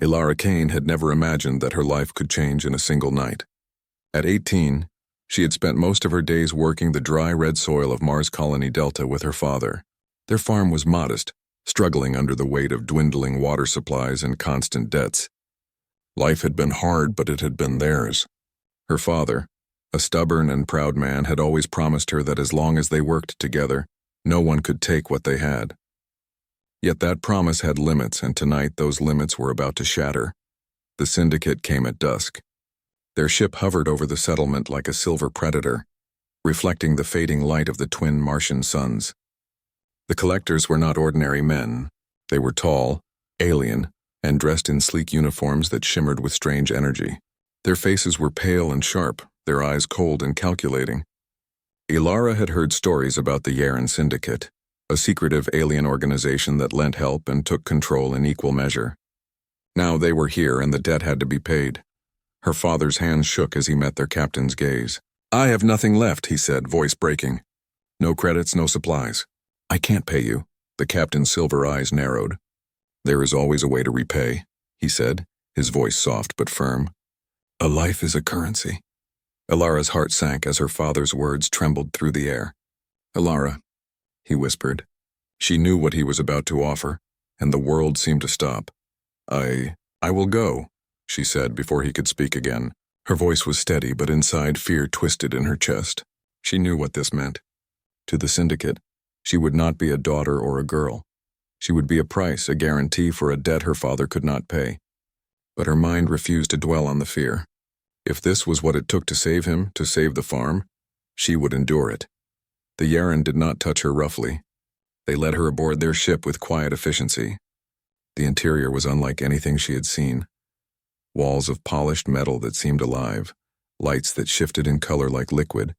Alara Kane had never imagined that her life could change in a single night. At 18, she had spent most of her days working the dry red soil of Mars Colony Delta with her father. Their farm was modest, struggling under the weight of dwindling water supplies and constant debts. Life had been hard, but it had been theirs. Her father, a stubborn and proud man, had always promised her that as long as they worked together, no one could take what they had. Yet that promise had limits, and tonight those limits were about to shatter. The syndicate came at dusk. Their ship hovered over the settlement like a silver predator, reflecting the fading light of the twin Martian suns. The collectors were not ordinary men. They were tall, alien, and dressed in sleek uniforms that shimmered with strange energy. Their faces were pale and sharp, their eyes cold and calculating. Alara had heard stories about the Yaren Syndicate, a secretive alien organization that lent help and took control in equal measure. Now they were here and the debt had to be paid. Her father's hands shook as he met their captain's gaze. "I have nothing left," he said, voice breaking. "No credits, no supplies. I can't pay you." The captain's silver eyes narrowed. "There is always a way to repay," he said, his voice soft but firm. "A life is a currency." Alara's heart sank as her father's words trembled through the air. "Alara," he whispered. She knew what he was about to offer, and the world seemed to stop. I will go," she said before he could speak again. Her voice was steady, but inside fear twisted in her chest. She knew what this meant. To the syndicate, she would not be a daughter or a girl. She would be a price, a guarantee for a debt her father could not pay. But her mind refused to dwell on the fear. If this was what it took to save him, to save the farm, she would endure it. The Yaren did not touch her roughly. They led her aboard their ship with quiet efficiency. The interior was unlike anything she had seen. Walls of polished metal that seemed alive, lights that shifted in color like liquid,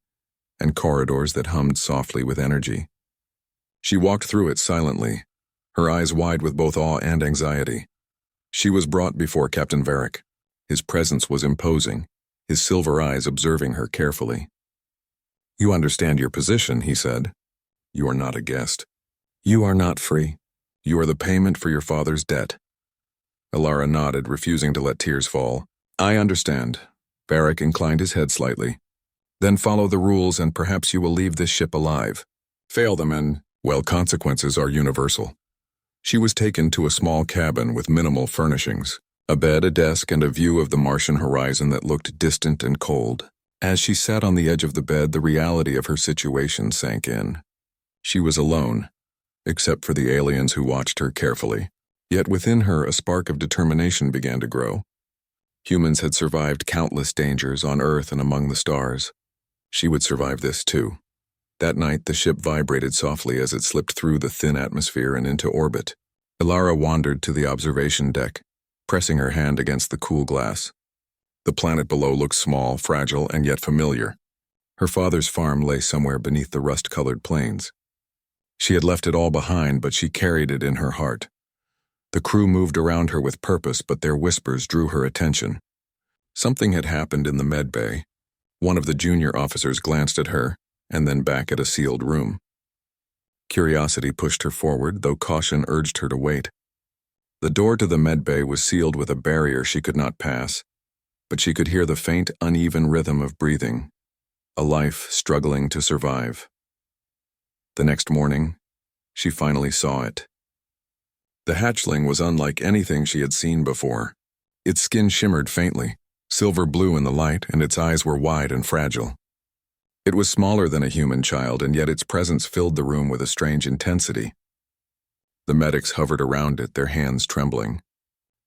and corridors that hummed softly with energy. She walked through it silently, her eyes wide with both awe and anxiety. She was brought before Captain Varric. His presence was imposing, his silver eyes observing her carefully. "You understand your position," he said. "You are not a guest. You are not free. You are the payment for your father's debt." Alara nodded, refusing to let tears fall. "I understand." Varric inclined his head slightly. "Then follow the rules and perhaps you will leave this ship alive. Fail them and, well, consequences are universal." She was taken to a small cabin with minimal furnishings, a bed, a desk, and a view of the Martian horizon that looked distant and cold. As she sat on the edge of the bed, the reality of her situation sank in. She was alone, except for the aliens who watched her carefully. Yet within her, a spark of determination began to grow. Humans had survived countless dangers on Earth and among the stars. She would survive this too. That night, the ship vibrated softly as it slipped through the thin atmosphere and into orbit. Alara wandered to the observation deck, pressing her hand against the cool glass. The planet below looked small, fragile, and yet familiar. Her father's farm lay somewhere beneath the rust-colored plains. She had left it all behind, but she carried it in her heart. The crew moved around her with purpose, but their whispers drew her attention. Something had happened in the med bay. One of the junior officers glanced at her, and then back at a sealed room. Curiosity pushed her forward, though caution urged her to wait. The door to the med bay was sealed with a barrier she could not pass, but she could hear the faint, uneven rhythm of breathing, a life struggling to survive. The next morning, she finally saw it. The hatchling was unlike anything she had seen before. Its skin shimmered faintly, silver blue in the light, and its eyes were wide and fragile. It was smaller than a human child, and yet its presence filled the room with a strange intensity. The medics hovered around it, their hands trembling.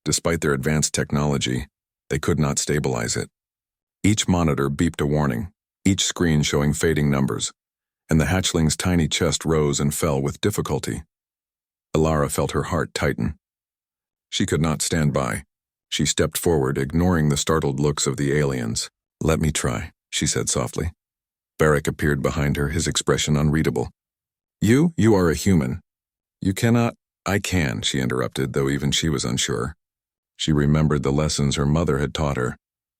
Despite their advanced technology, they could not stabilize it. Each monitor beeped a warning, each screen showing fading numbers, and the hatchling's tiny chest rose and fell with difficulty. Alara felt her heart tighten. She could not stand by. She stepped forward, ignoring the startled looks of the aliens. "Let me try," she said softly. Varric appeared behind her, his expression unreadable. You are a human. You cannot—" "I can," she interrupted, though even she was unsure. She remembered the lessons her mother had taught her,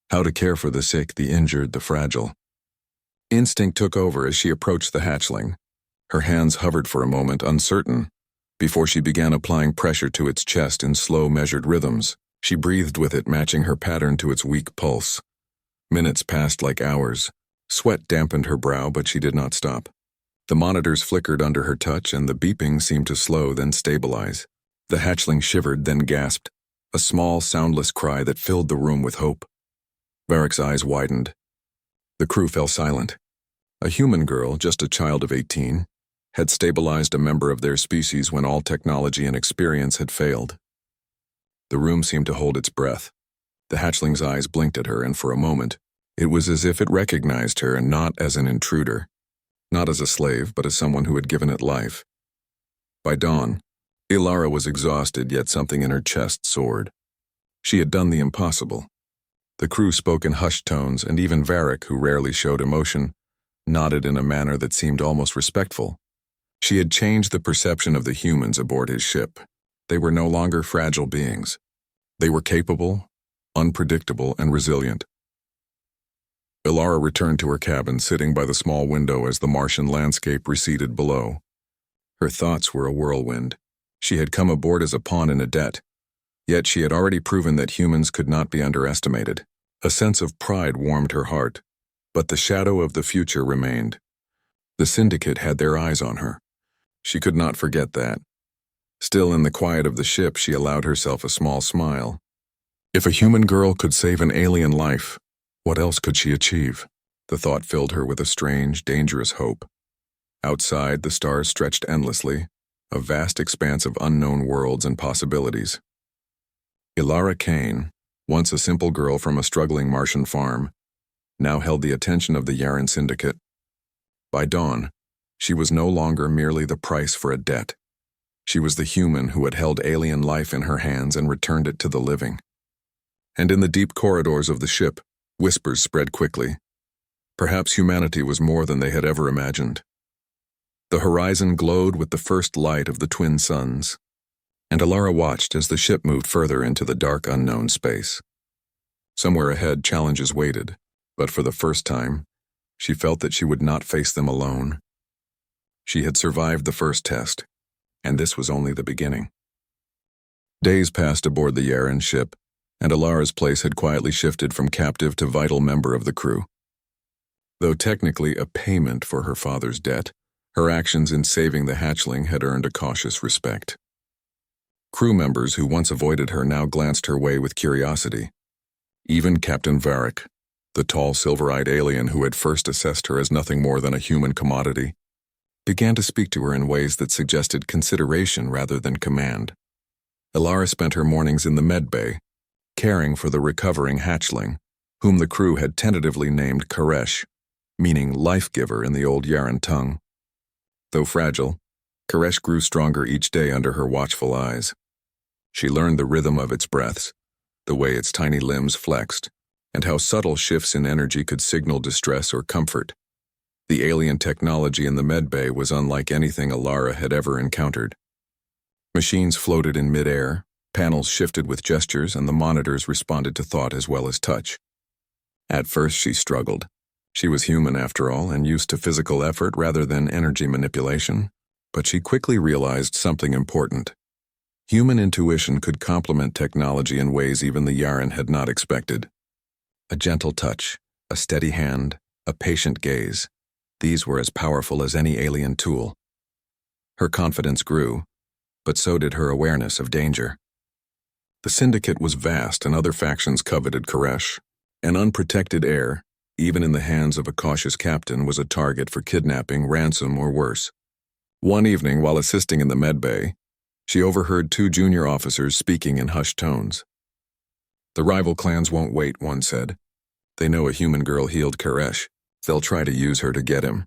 how to care for the sick, the injured, the fragile. Instinct took over as she approached the hatchling. Her hands hovered for a moment, uncertain, before she began applying pressure to its chest in slow, measured rhythms. She breathed with it, matching her pattern to its weak pulse. Minutes passed like hours. Sweat dampened her brow, but she did not stop. The monitors flickered under her touch, and the beeping seemed to slow, then stabilize. The hatchling shivered, then gasped, a small, soundless cry that filled the room with hope. Varric's eyes widened. The crew fell silent. A human girl, just a child of 18, had stabilized a member of their species when all technology and experience had failed. The room seemed to hold its breath. The hatchling's eyes blinked at her, and for a moment, it was as if it recognized her, and not as an intruder. Not as a slave, but as someone who had given it life. By dawn, Ilara was exhausted, yet something in her chest soared. She had done the impossible. The crew spoke in hushed tones, and even Varric, who rarely showed emotion, nodded in a manner that seemed almost respectful. She had changed the perception of the humans aboard his ship. They were no longer fragile beings. They were capable, unpredictable, and resilient. Ilara returned to her cabin, sitting by the small window as the Martian landscape receded below. Her thoughts were a whirlwind. She had come aboard as a pawn in a debt, yet she had already proven that humans could not be underestimated. A sense of pride warmed her heart, but the shadow of the future remained. The Syndicate had their eyes on her. She could not forget that. Still, in the quiet of the ship, she allowed herself a small smile. If a human girl could save an alien life, what else could she achieve? The thought filled her with a strange, dangerous hope. Outside, the stars stretched endlessly, a vast expanse of unknown worlds and possibilities. Ilara Kane, once a simple girl from a struggling Martian farm, now held the attention of the Yaran Syndicate. By dawn, she was no longer merely the price for a debt. She was the human who had held alien life in her hands and returned it to the living. And in the deep corridors of the ship, whispers spread quickly. Perhaps humanity was more than they had ever imagined. The horizon glowed with the first light of the twin suns, and Ilara watched as the ship moved further into the dark unknown space. Somewhere ahead, challenges waited, but for the first time, she felt that she would not face them alone. She had survived the first test, and this was only the beginning. Days passed aboard the Yaran ship, and Ilara's place had quietly shifted from captive to vital member of the crew. Though technically a payment for her father's debt, her actions in saving the hatchling had earned a cautious respect. Crew members who once avoided her now glanced her way with curiosity. Even Captain Varric, the tall silver-eyed alien who had first assessed her as nothing more than a human commodity, began to speak to her in ways that suggested consideration rather than command. Ilara spent her mornings in the med bay, caring for the recovering hatchling, whom the crew had tentatively named Koresh, meaning life-giver in the old Yaran tongue. Though fragile, Koresh grew stronger each day under her watchful eyes. She learned the rhythm of its breaths, the way its tiny limbs flexed, and how subtle shifts in energy could signal distress or comfort. The alien technology in the med bay was unlike anything Ilara had ever encountered. Machines floated in mid-air, panels shifted with gestures, and the monitors responded to thought as well as touch. At first she struggled. She was human after all, and used to physical effort rather than energy manipulation, but she quickly realized something important. Human intuition could complement technology in ways even the Yaran had not expected. A gentle touch, a steady hand, a patient gaze. These were as powerful as any alien tool. Her confidence grew, but so did her awareness of danger. The Syndicate was vast, and other factions coveted Koresh. An unprotected heir, even in the hands of a cautious captain, was a target for kidnapping, ransom, or worse. One evening, while assisting in the med bay, she overheard two junior officers speaking in hushed tones. "The rival clans won't wait," one said. "They know a human girl healed Koresh. They'll try to use her to get him."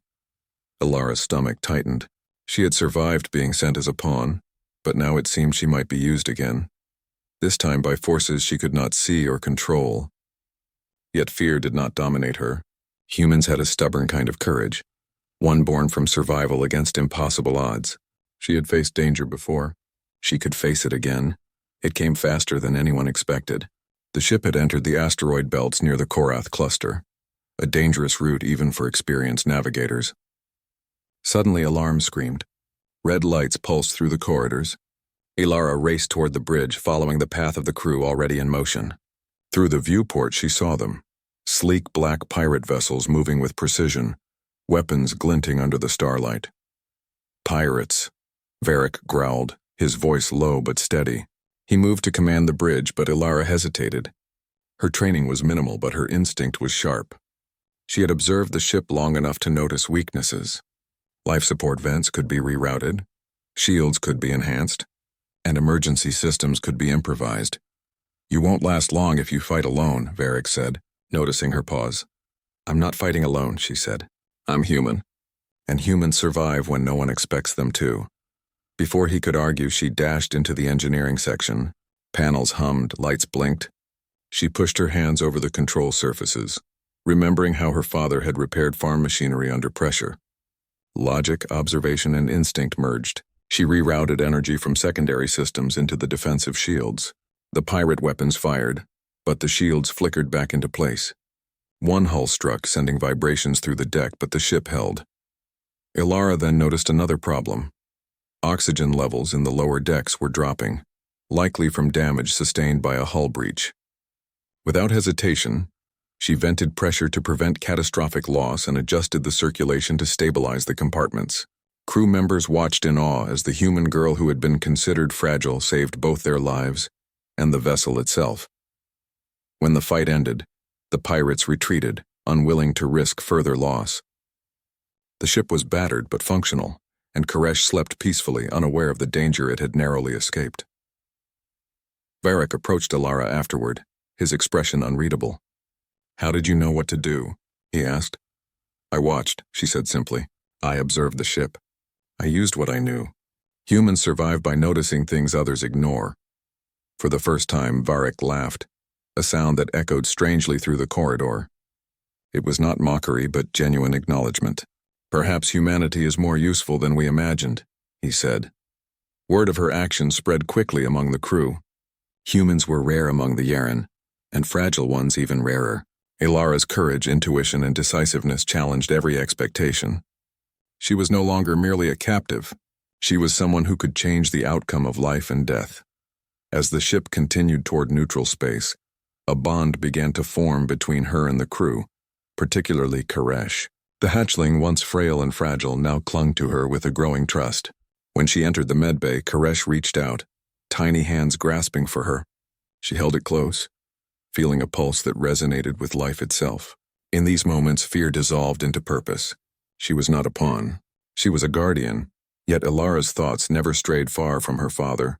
Ilara's stomach tightened. She had survived being sent as a pawn, but now it seemed she might be used again. This time by forces she could not see or control. Yet fear did not dominate her. Humans had a stubborn kind of courage, one born from survival against impossible odds. She had faced danger before. She could face it again. It came faster than anyone expected. The ship had entered the asteroid belts near the Korath cluster, a dangerous route even for experienced navigators. Suddenly alarms screamed. Red lights pulsed through the corridors. Alara raced toward the bridge, following the path of the crew already in motion. Through the viewport she saw them, sleek black pirate vessels moving with precision, weapons glinting under the starlight. Pirates, Varric growled, his voice low but steady. He moved to command the bridge, but Alara hesitated. Her training was minimal, but her instinct was sharp. She had observed the ship long enough to notice weaknesses. Life support vents could be rerouted, shields could be enhanced, and emergency systems could be improvised. "You won't last long if you fight alone," Varric said, noticing her pause. "I'm not fighting alone," she said. "I'm human. And humans survive when no one expects them to." Before he could argue, she dashed into the engineering section. Panels hummed, lights blinked. She pushed her hands over the control surfaces, remembering how her father had repaired farm machinery under pressure. Logic, observation, and instinct merged. She rerouted energy from secondary systems into the defensive shields. The pirate weapons fired, but the shields flickered back into place. One hull struck, sending vibrations through the deck, but the ship held. Alara then noticed another problem. Oxygen levels in the lower decks were dropping, likely from damage sustained by a hull breach. Without hesitation, she vented pressure to prevent catastrophic loss and adjusted the circulation to stabilize the compartments. Crew members watched in awe as the human girl who had been considered fragile saved both their lives and the vessel itself. When the fight ended, the pirates retreated, unwilling to risk further loss. The ship was battered but functional, and Koresh slept peacefully, unaware of the danger it had narrowly escaped. Varric approached Alara afterward, his expression unreadable. "How did you know what to do?" he asked. "I watched," she said simply. "I observed the ship. I used what I knew. Humans survive by noticing things others ignore." For the first time, Varric laughed, a sound that echoed strangely through the corridor. It was not mockery, but genuine acknowledgement. "Perhaps humanity is more useful than we imagined," he said. Word of her action spread quickly among the crew. Humans were rare among the Yaren, and fragile ones even rarer. Alara's courage, intuition, and decisiveness challenged every expectation. She was no longer merely a captive. She was someone who could change the outcome of life and death. As the ship continued toward neutral space, a bond began to form between her and the crew, particularly Koresh. The hatchling, once frail and fragile, now clung to her with a growing trust. When she entered the medbay, Koresh reached out, tiny hands grasping for her. She held it close, feeling a pulse that resonated with life itself. In these moments, fear dissolved into purpose. She was not a pawn. She was a guardian, yet Alara's thoughts never strayed far from her father.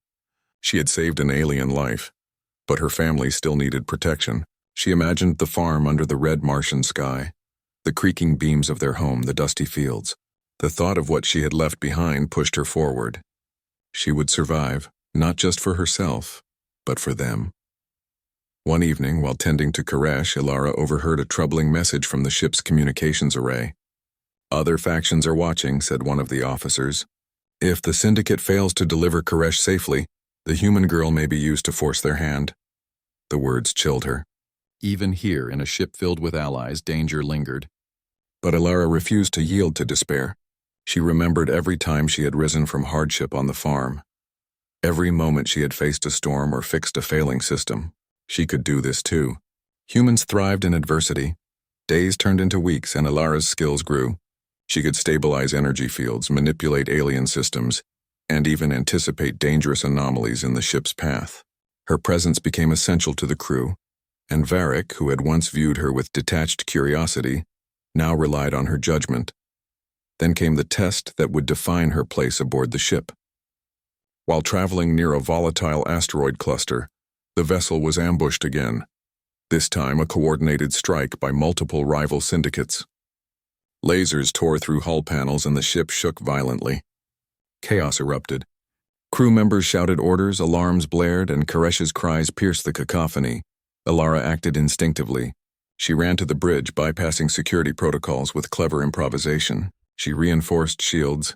She had saved an alien life, but her family still needed protection. She imagined the farm under the red Martian sky, the creaking beams of their home, the dusty fields. The thought of what she had left behind pushed her forward. She would survive, not just for herself, but for them. One evening, while tending to Koresh, Alara overheard a troubling message from the ship's communications array. "Other factions are watching," said one of the officers. "If the Syndicate fails to deliver Koresh safely, the human girl may be used to force their hand." The words chilled her. Even here, in a ship filled with allies, danger lingered. But Alara refused to yield to despair. She remembered every time she had risen from hardship on the farm. Every moment she had faced a storm or fixed a failing system. She could do this too. Humans thrived in adversity. Days turned into weeks, and Alara's skills grew. She could stabilize energy fields, manipulate alien systems, and even anticipate dangerous anomalies in the ship's path. Her presence became essential to the crew, and Varric, who had once viewed her with detached curiosity, now relied on her judgment. Then came the test that would define her place aboard the ship. While traveling near a volatile asteroid cluster, the vessel was ambushed again, this time a coordinated strike by multiple rival syndicates. Lasers tore through hull panels and the ship shook violently. Chaos erupted. Crew members shouted orders, alarms blared, and Koresh's cries pierced the cacophony. Alara acted instinctively. She ran to the bridge, bypassing security protocols with clever improvisation. She reinforced shields,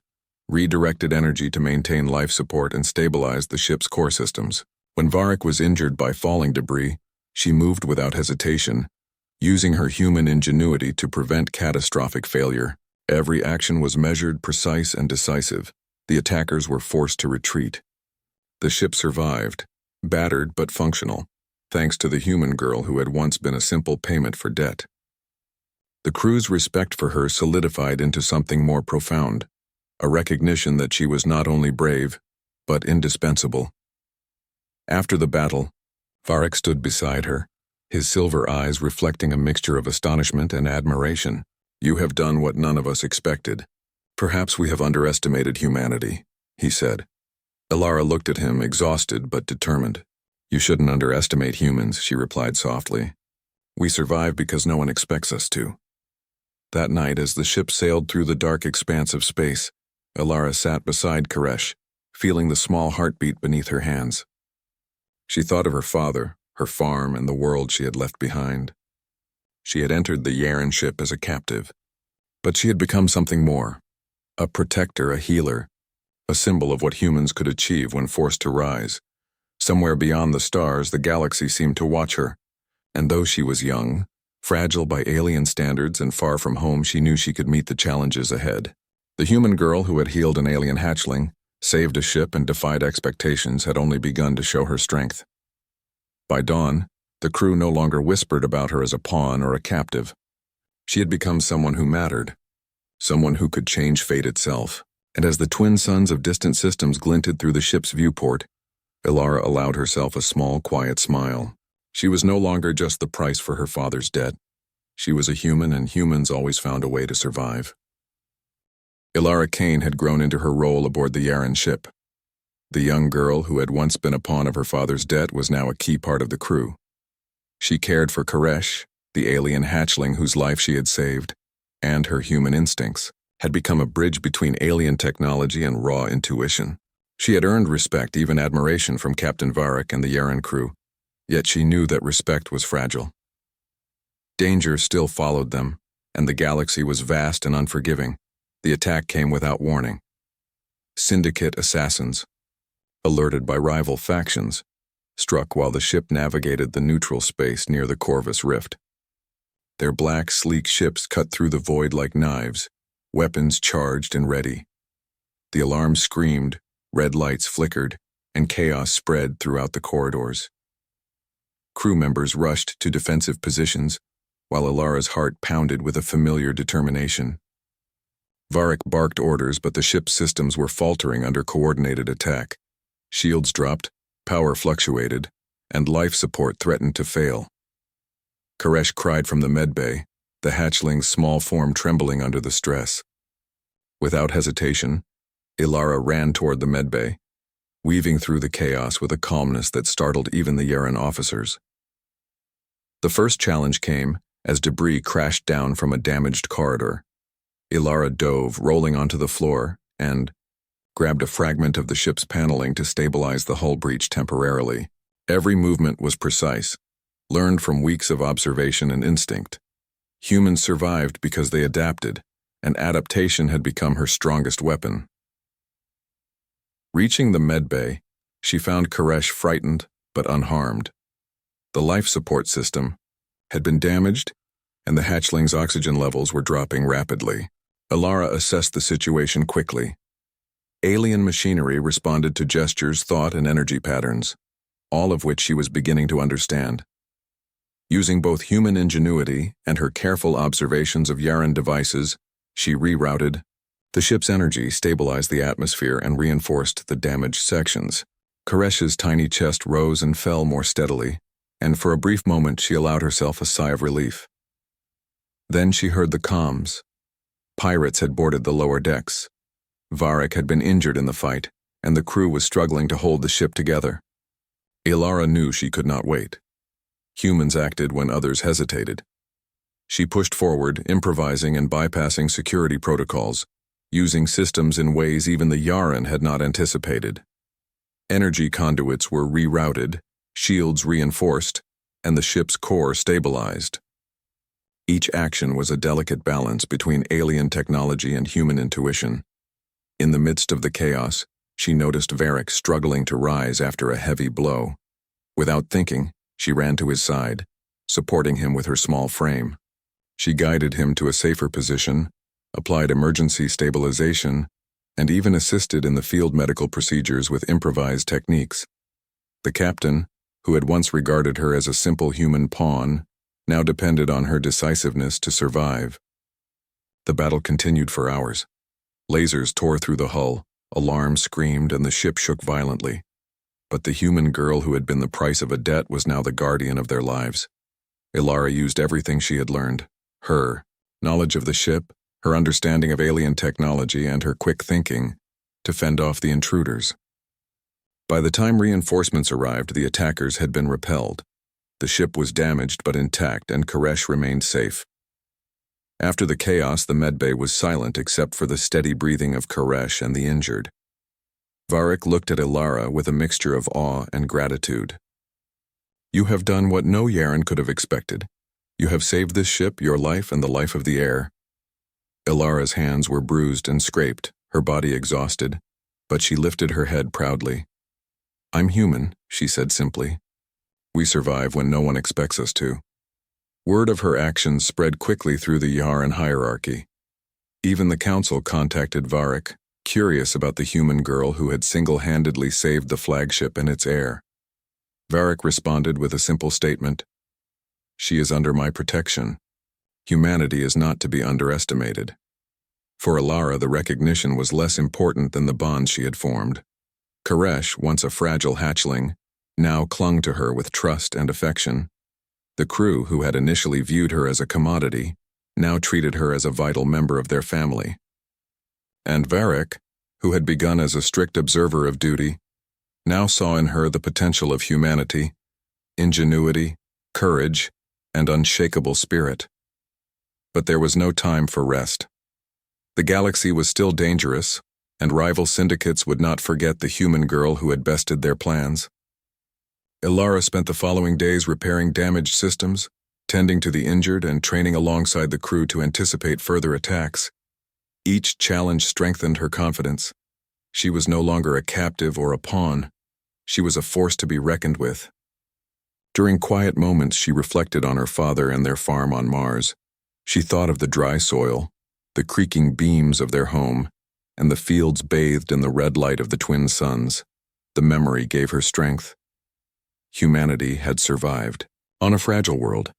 redirected energy to maintain life support, and stabilized the ship's core systems. When Varric was injured by falling debris, she moved without hesitation, using her human ingenuity to prevent catastrophic failure. Every action was measured, precise, and decisive. The attackers were forced to retreat. The ship survived, battered but functional, thanks to the human girl who had once been a simple payment for debt. The crew's respect for her solidified into something more profound, a recognition that she was not only brave, but indispensable. After the battle, Varric stood beside her, his silver eyes reflecting a mixture of astonishment and admiration. "You have done what none of us expected. Perhaps we have underestimated humanity," he said. Ilara looked at him, exhausted but determined. "You shouldn't underestimate humans," she replied softly. "We survive because no one expects us to." That night, as the ship sailed through the dark expanse of space, Ilara sat beside Koresh, feeling the small heartbeat beneath her hands. She thought of her father, her farm, and the world she had left behind. She had entered the Yaren ship as a captive, but she had become something more, a protector, a healer, a symbol of what humans could achieve when forced to rise. Somewhere beyond the stars, the galaxy seemed to watch her, and though she was young, fragile by alien standards and far from home, she knew she could meet the challenges ahead. The human girl who had healed an alien hatchling, saved a ship, and defied expectations had only begun to show her strength. By dawn, the crew no longer whispered about her as a pawn or a captive. She had become someone who mattered, someone who could change fate itself. And as the twin suns of distant systems glinted through the ship's viewport, Ilara allowed herself a small, quiet smile. She was no longer just the price for her father's debt. She was a human, and humans always found a way to survive. Ilara Kane had grown into her role aboard the Yaren ship. The young girl who had once been a pawn of her father's debt was now a key part of the crew. She cared for Koresh, the alien hatchling whose life she had saved, and her human instincts had become a bridge between alien technology and raw intuition. She had earned respect, even admiration, from Captain Varric and the Yaren crew, yet she knew that respect was fragile. Danger still followed them, and the galaxy was vast and unforgiving. The attack came without warning. Syndicate assassins, alerted by rival factions, struck while the ship navigated the neutral space near the Corvus Rift. Their black, sleek ships cut through the void like knives, weapons charged and ready. The alarm screamed, red lights flickered, and chaos spread throughout the corridors. Crew members rushed to defensive positions, while Ilara's heart pounded with a familiar determination. Varric barked orders, but the ship's systems were faltering under coordinated attack. Shields dropped, power fluctuated, and life support threatened to fail. Koresh cried from the medbay, the hatchling's small form trembling under the stress. Without hesitation, Ilara ran toward the medbay, weaving through the chaos with a calmness that startled even the Yaren officers. The first challenge came as debris crashed down from a damaged corridor. Ilara dove, rolling onto the floor, and grabbed a fragment of the ship's paneling to stabilize the hull breach temporarily. Every movement was precise, learned from weeks of observation and instinct. Humans survived because they adapted, and adaptation had become her strongest weapon. Reaching the medbay, she found Koresh frightened but unharmed. The life support system had been damaged, and the hatchling's oxygen levels were dropping rapidly. Ilara assessed the situation quickly. Alien machinery responded to gestures, thought, and energy patterns, all of which she was beginning to understand. Using both human ingenuity and her careful observations of Yaren devices, she rerouted the ship's energy, stabilized the atmosphere, and reinforced the damaged sections. Koresh's tiny chest rose and fell more steadily, and for a brief moment she allowed herself a sigh of relief. Then she heard the comms. Pirates had boarded the lower decks. Varric had been injured in the fight, and the crew was struggling to hold the ship together. Ilara knew she could not wait. Humans acted when others hesitated. She pushed forward, improvising and bypassing security protocols, using systems in ways even the Yaren had not anticipated. Energy conduits were rerouted, shields reinforced, and the ship's core stabilized. Each action was a delicate balance between alien technology and human intuition. In the midst of the chaos, she noticed Varric struggling to rise after a heavy blow. Without thinking, she ran to his side, supporting him with her small frame. She guided him to a safer position, applied emergency stabilization, and even assisted in the field medical procedures with improvised techniques. The captain, who had once regarded her as a simple human pawn, now depended on her decisiveness to survive. The battle continued for hours. Lasers tore through the hull, alarms screamed, and the ship shook violently. But the human girl who had been the price of a debt was now the guardian of their lives. Ilara used everything she had learned, her knowledge of the ship, her understanding of alien technology, and her quick thinking, to fend off the intruders. By the time reinforcements arrived, the attackers had been repelled. The ship was damaged but intact, and Koresh remained safe. After the chaos, the medbay was silent except for the steady breathing of Koresh and the injured. Varric looked at Ilara with a mixture of awe and gratitude. "You have done what no Yaren could have expected. You have saved this ship, your life, and the life of the heir." Ilara's hands were bruised and scraped, her body exhausted, but she lifted her head proudly. "I'm human," she said simply. "We survive when no one expects us to." Word of her actions spread quickly through the Yaren hierarchy. Even the council contacted Varric, curious about the human girl who had single-handedly saved the flagship and its heir. Varric responded with a simple statement: "She is under my protection. Humanity is not to be underestimated." For Ilara, the recognition was less important than the bonds she had formed. Koresh, once a fragile hatchling, now clung to her with trust and affection. The crew, who had initially viewed her as a commodity, now treated her as a vital member of their family. And Varric, who had begun as a strict observer of duty, now saw in her the potential of humanity, ingenuity, courage, and unshakable spirit. But there was no time for rest. The galaxy was still dangerous, and rival syndicates would not forget the human girl who had bested their plans. Ilara spent the following days repairing damaged systems, tending to the injured, and training alongside the crew to anticipate further attacks. Each challenge strengthened her confidence. She was no longer a captive or a pawn. She was a force to be reckoned with. During quiet moments, she reflected on her father and their farm on Mars. She thought of the dry soil, the creaking beams of their home, and the fields bathed in the red light of the twin suns. The memory gave her strength. Humanity had survived, on a fragile world,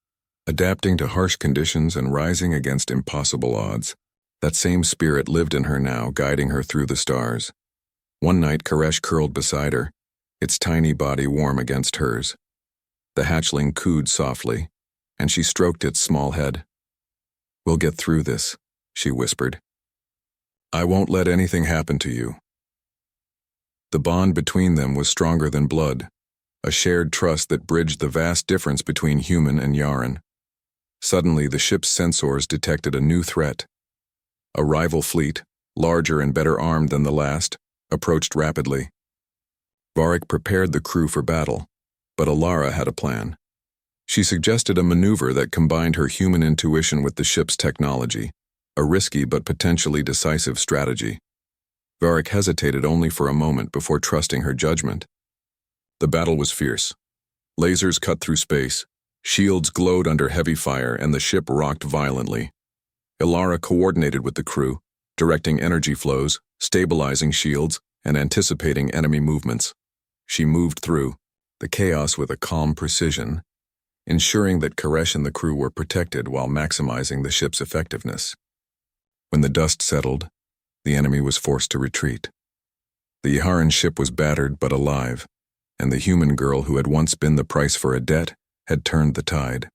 adapting to harsh conditions and rising against impossible odds. That same spirit lived in her now, guiding her through the stars. One night, Koresh curled beside her, its tiny body warm against hers. The hatchling cooed softly, and she stroked its small head. "We'll get through this," she whispered. "I won't let anything happen to you." The bond between them was stronger than blood, a shared trust that bridged the vast difference between human and Yaren. Suddenly, the ship's sensors detected a new threat. A rival fleet, larger and better armed than the last, approached rapidly. Varric prepared the crew for battle, but Ilara had a plan. She suggested a maneuver that combined her human intuition with the ship's technology, a risky but potentially decisive strategy. Varric hesitated only for a moment before trusting her judgment. The battle was fierce. Lasers cut through space, shields glowed under heavy fire, and the ship rocked violently. Ilara coordinated with the crew, directing energy flows, stabilizing shields, and anticipating enemy movements. She moved through the chaos with a calm precision, ensuring that Koresh and the crew were protected while maximizing the ship's effectiveness. When the dust settled, the enemy was forced to retreat. The Yaharan ship was battered but alive, and the human girl who had once been the price for a debt had turned the tide.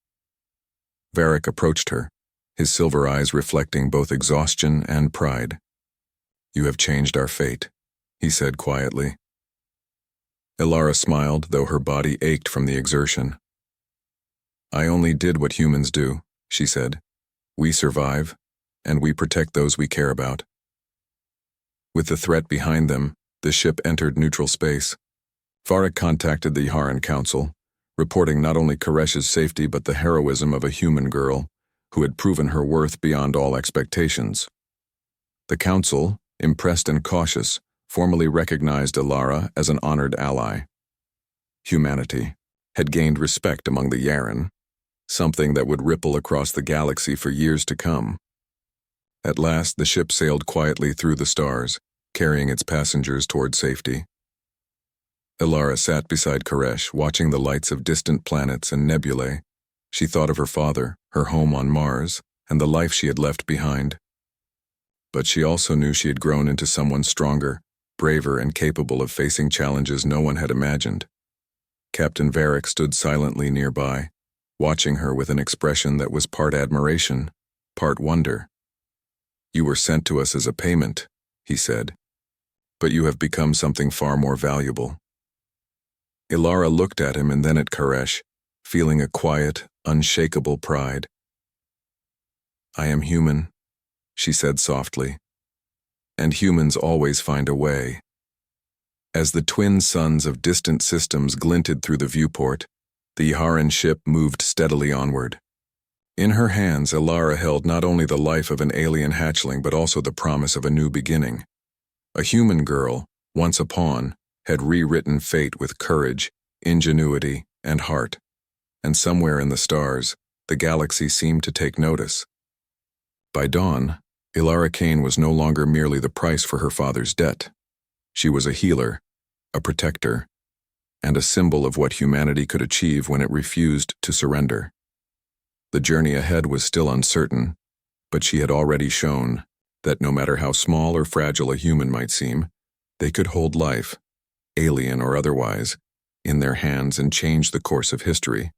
Varric approached her, his silver eyes reflecting both exhaustion and pride. "You have changed our fate," he said quietly. Ilara smiled, though her body ached from the exertion. "I only did what humans do," she said. "We survive, and we protect those we care about." With the threat behind them, the ship entered neutral space. Varric contacted the Yaharan Council, reporting not only Koresh's safety but the heroism of a human girl who had proven her worth beyond all expectations. The Council, impressed and cautious, formally recognized Ilara as an honored ally. Humanity had gained respect among the Yaren, something that would ripple across the galaxy for years to come. At last, the ship sailed quietly through the stars, carrying its passengers toward safety. Ilara sat beside Koresh, watching the lights of distant planets and nebulae. She thought of her father, her home on Mars, and the life she had left behind. But she also knew she had grown into someone stronger, braver, and capable of facing challenges no one had imagined. Captain Varric stood silently nearby, watching her with an expression that was part admiration, part wonder. "You were sent to us as a payment," he said, "but you have become something far more valuable." Ilara looked at him and then at Koresh, feeling a quiet, unshakable pride. "I am human," she said softly, "and humans always find a way." As the twin suns of distant systems glinted through the viewport, the Yaharan ship moved steadily onward. In her hands, Ilara held not only the life of an alien hatchling but also the promise of a new beginning. A human girl, once a pawn, had rewritten fate with courage, ingenuity, and heart. And somewhere in the stars, the galaxy seemed to take notice. By dawn, Ilara Kane was no longer merely the price for her father's debt. She was a healer, a protector, and a symbol of what humanity could achieve when it refused to surrender. The journey ahead was still uncertain, but she had already shown that no matter how small or fragile a human might seem, they could hold life, alien or otherwise, in their hands and change the course of history.